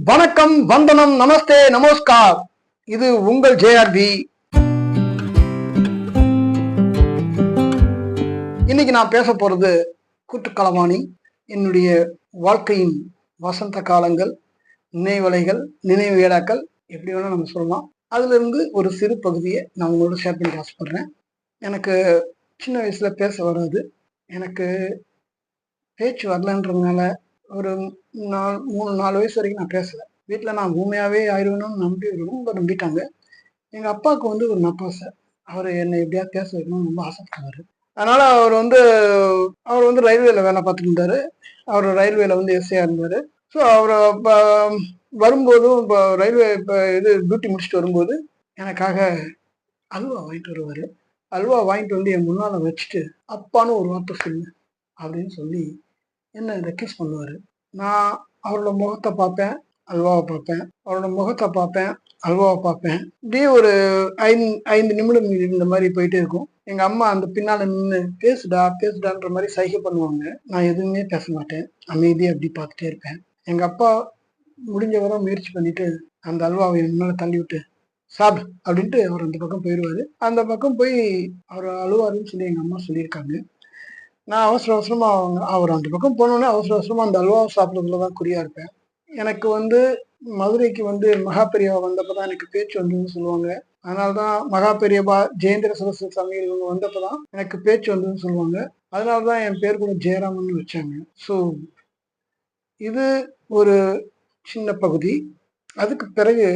வணக்கம், வந்தனம், நமஸ்தே, நமஸ்கார். இது உங்கள் ஜேஆர்பி. இன்னைக்கு நான் பேச போறது கூட்டுக்களவாணி, என்னுடைய வாழ்க்கையின் வசந்த காலங்கள், நினைவலைகள், நினைவு ஏடாக்கள், எப்படி வேணா நம்ம சொல்லலாம். அதுல இருந்து ஒரு சிறு பகுதியை நான் உங்களோட ஷேர் பண்ணி ஆசைப்படுறேன். எனக்கு சின்ன வயசுல பேச வராது. எனக்கு பேச்சு வரலன்றதுனால ஒரு 3-4 வயசு வரைக்கும் நான் பேசல. வீட்டுல நான் ஊமையாவே ஆயிடுவேணும்னு ரொம்ப நம்பிட்டாங்க. எங்க அப்பாவுக்கு ஒரு நப்பாசை. அவர் என்னை எப்படியாவது பேச வைக்கணும்னு ரொம்ப ஆசைப்படுவாரு. அதனால அவர் ரயில்வேல வேலை பார்த்துட்டு இருந்தாரு. அவர் ரயில்வேல எஸ்ஐயா இருந்தாரு. ஸோ அவர் வரும்போதும் இப்போ ரயில்வே டியூட்டி முடிச்சுட்டு வரும்போது எனக்காக அல்வா வாங்கிட்டு வருவாரு. அல்வா வாங்கிட்டு என் முன்னால வச்சுட்டு அப்பான்னு ஒரு வார்த்தை சொல்லு அப்படின்னு சொல்லி என்ன ரெக்வெஸ்ட் பண்ணுவாரு. நான் அவரோட முகத்தை பார்ப்பேன், அல்வாவை பார்ப்பேன், அவரோட முகத்தை பார்ப்பேன், அல்வாவை பார்ப்பேன். இப்படியே ஒரு 5 நிமிடம் இந்த மாதிரி போயிட்டே இருக்கும். எங்க அம்மா அந்த பின்னால நின்று பேசுடா பேசுடான்ற மாதிரி சைகை பண்ணுவாங்க. நான் எதுவுமே பேச மாட்டேன், அமைதியை அப்படி பார்த்துட்டே இருப்பேன். எங்க அப்பா முடிஞ்ச வரை முயற்சி பண்ணிட்டு அந்த அல்வாவை என் மேல தள்ளி விட்டு சாப் அப்படின்ட்டு அவர் அந்த பக்கம் போயிடுவாரு. அந்த பக்கம் போய் அவர் அழுவாருன்னு சொல்லி எங்க அம்மா சொல்லியிருக்காங்க. நான் அவசரமா அவர் அந்த பக்கம் போனோன்னே அவசரமா அந்த அல்வாவை சாப்பிட்றதுலதான் குறியா இருப்பேன். எனக்கு மதுரைக்கு மகா பெரியவா வந்தப்பதான் எனக்கு பேச்சு வந்ததுன்னு சொல்லுவாங்க. அதனாலதான் மகா பெரியவா, ஜெயேந்திர சரஸ்வதி சாமி இவங்க வந்தப்பதான் எனக்கு பேச்சு வந்ததுன்னு சொல்லுவாங்க. அதனாலதான் என் பேர் கூட ஜெயராமன் வச்சாங்க. ஸோ இது ஒரு சின்ன பகுதி. அதுக்கு பிறகு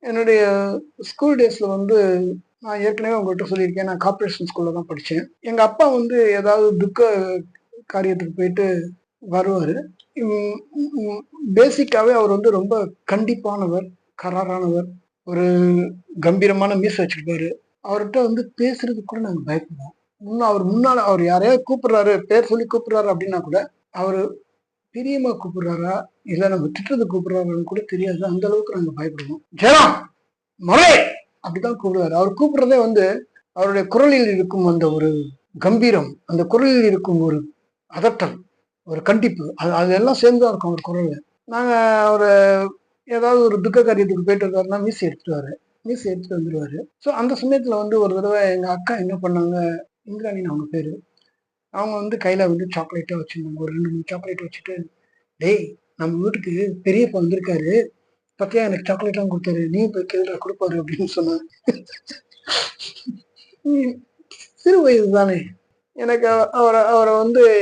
என்னுடைய ஸ்கூல் டேஸ்ல நான் ஏற்கனவே உங்கள்கிட்ட சொல்லியிருக்கேன், நான் கார்பரேஷன் ஸ்கூல்ல தான் படித்தேன். எங்க அப்பா ஏதாவது துக்க காரியத்துக்கு போயிட்டு வருவாரு. பேசிக்காவே அவர் ரொம்ப கண்டிப்பானவர், கராரானவர், ஒரு கம்பீரமான மீசை வச்சிருப்பாரு. அவர்கிட்ட பேசுறதுக்கு கூட நாங்க பயப்படுவோம். அவர் முன்னால அவர் யாரையாவது கூப்பிடுறாரு, பேர் சொல்லி கூப்பிடுறாரு அப்படின்னா கூட அவரு பிரியமா கூப்பிடுறாரா இல்ல நம்ம திட்டுறது கூப்பிடுறாருன்னு கூட தெரியாது. அந்த அளவுக்கு நாங்க பயப்படுவோம். ஜெயராம் மலை அப்படிதான் கூப்பிடுவாரு. அவர் கூப்பிடுறதே அவருடைய குரலில் இருக்கும் அந்த ஒரு கம்பீரம், அந்த குரலில் இருக்கும் ஒரு அதட்டல், ஒரு கண்டிப்பு, அதெல்லாம் சேர்ந்துதான் இருக்கும் அவர் குரல்ல. நாங்க ஒரு ஏதாவது ஒரு துக்க காரியத்துக்கு போயிட்டு இருக்காருன்னா மீசி எடுத்துட்டு வந்துருவாரு. ஸோ அந்த சமயத்துல ஒரு தடவை எங்க அக்கா என்ன பண்ணாங்க, இந்திராணின்னு அவங்க பேரு, அவங்க கையில சாக்லேட்டா வச்சிருந்தாங்க. ஒரு 2-3 சாக்லேட் வச்சுட்டு, டேய் நம்ம வீட்டுக்கு பெரியப்பா வந்திருக்காரு, பத்தியா எனக்கு சாக்லேட்லாம் கொடுத்தாரு, நீ போய் கேள்றா கொடுப்பாரு அப்படின்னு சொன்னாங்க. சிறு வயது தானே. எனக்கு அவரை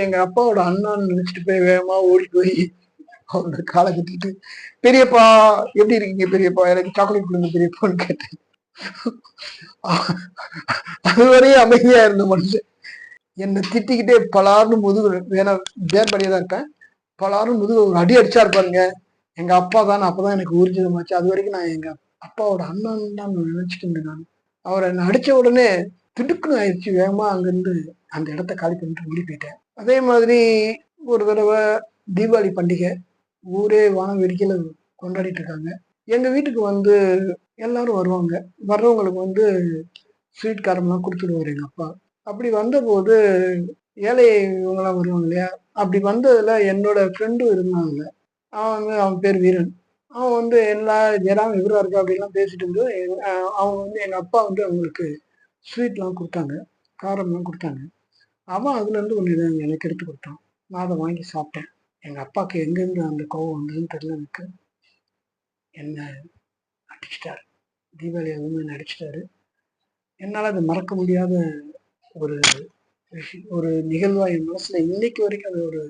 எங்க அப்பாவோட அண்ணான்னு நினைச்சிட்டு போய் வேகமா ஓடி போய் அவரோட காலை கட்டிட்டு, பெரியப்பா எப்படி இருக்கீங்க பெரியப்பா, எனக்கு சாக்லேட் கொடுங்க பெரியப்பான்னு கேட்டேன். அதுவரையும் அமைதியா இருந்த மனுஷன் என்னை திட்டிக்கிட்டே பலாருன்னு முதுகு, வேணா பேர்படியா தான் இருக்கேன், பலாருன்னு முதுகு ஒரு அடி அடிச்சா இருப்பாருங்க. எங்க அப்பா தான். அப்பதான் எனக்கு ஊர்ஜிதமாச்சு. அது வரைக்கும் நான் எங்க அப்பாவோட அண்ணன் தான் நினைச்சிட்டு இருந்தேன். நான் அவரை என்ன அடிச்ச உடனே திடுக்குன்னு ஆயிடுச்சு. வேகமா அங்கிருந்து அந்த இடத்த காலி பண்ணிட்டு ஓடி போயிட்டேன். அதே மாதிரி ஒரு தடவை தீபாவளி பண்டிகை, ஊரே வானம் வெடிக்கல கொண்டாடிட்டு இருக்காங்க. எங்க வீட்டுக்கு எல்லாரும் வருவாங்க. வர்றவங்களுக்கு ஸ்வீட் காரம்லாம் கொடுத்துடுவாரு எங்க அப்பா. அப்படி வந்தபோது ஏழை இவங்கெல்லாம் வருவாங்க இல்லையா, அப்படி வந்ததுல என்னோட ஃப்ரெண்டும் இருந்தாங்க. அவன் பேர் வீரன். அவன் எல்லா ஜெராம் எதிரா இருக்கா அப்படின்லாம் பேசிட்டு இருந்து அவங்க எங்க அப்பா அவங்களுக்கு ஸ்வீட்லாம் கொடுத்தாங்க, காரம்லாம் கொடுத்தாங்க. அவன் அதுல இருந்து ஒன்று எனக்கு எடுத்து கொடுத்தான். நான் அதை வாங்கி சாப்பிட்டேன். எங்க அப்பாவுக்கு எங்கேருந்து அந்த கோவம் வந்ததுன்னு தெரியல. எனக்கு என்ன அடிச்சிட்டாரு, தீபாவளி அதுவும் என்ன அடிச்சிட்டாரு. என்னால் அது மறக்க முடியாத ஒரு ஒரு நிகழ்வா என் மனசுல இன்னைக்கு வரைக்கும் அது ஒரு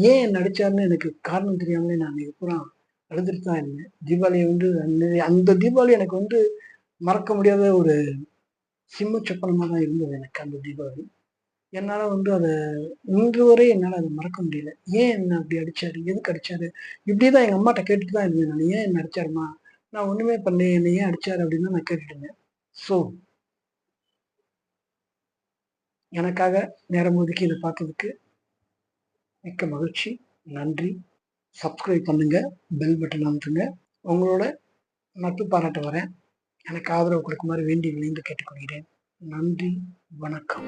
ஏன் என்ன அடிச்சாருன்னு எனக்கு காரணம் தெரியாமலே நான் பூரா அழுதுட்டு தான் இருந்தேன். தீபாவளியை அந்த தீபாவளி எனக்கு மறக்க முடியாத ஒரு சிம்ம சொப்பனமா தான் இருந்தது எனக்கு அந்த தீபாவளி. என்னால அதை இன்று வரை என்னால அதை மறக்க முடியல. ஏன் என்ன அப்படி அடிச்சாரு, எதுக்கு அடிச்சாரு, இப்படிதான் எங்க அம்மாட்ட கேட்டுட்டு தான் இருந்தேன். நான் ஏன் என்ன அடிச்சாருமா, நான் ஒண்ணுமே பண்ணல, என்ன ஏன் அடிச்சாரு அப்படின்னு நான் கேட்டுட்டு இருந்தேன். ஸோ எனக்காக நேரம் ஒதுக்கி இதை பார்த்ததுக்கு மிக்க மகிழ்ச்சி, நன்றி. சப்ஸ்கிரைப் பண்ணுங்க, பெல் பட்டன் அமுத்துங்க. உங்களோட நட்பு பாராட்ட வரேன். எனக்கு ஆதரவு கொடுக்குமாறு வேண்டி விளைந்து கேட்டுக்கொள்கிறேன். நன்றி, வணக்கம்.